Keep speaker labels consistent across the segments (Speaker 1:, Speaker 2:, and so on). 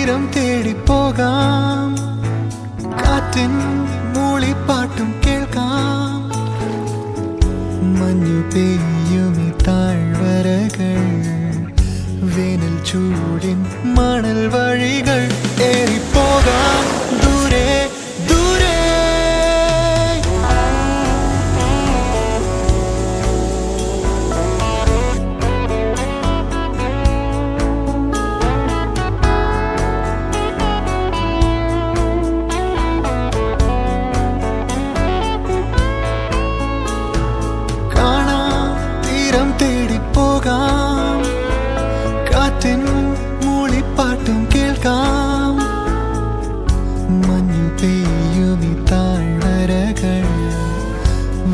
Speaker 1: തീരം തേടി പോകാം, കാറ്റിൻ മൂളിപ്പാട്ടും കേൾക്കാം. മഞ്ഞു പെയ്യുമി താഴ്വരകൾ, വേനൽ ചൂടിൻ മണൽ വഴികൾ. ഏറിപ്പോകാം ദൂരെ ദൂരെ. പോകാം, കാറ്റിൻ മൂളിപ്പാട്ടും കേൾക്കാം. മഞ്ഞു പെയ്യുമി താഴ്വരകൾ,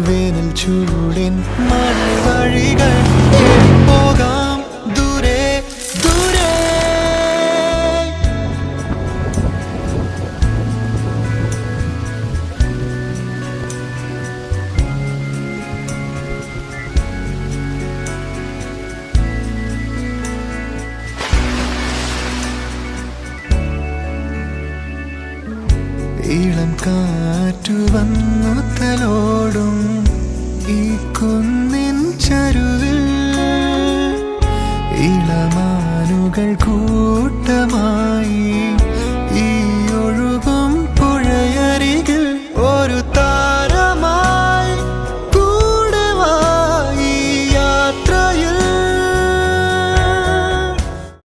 Speaker 1: വേനൽ ചൂടിൻ മണൽ വഴികൾ. പോകാം ദൂരെ ദൂരെ. ഇളം കാറ്റു വന്നു തലോടും ഈ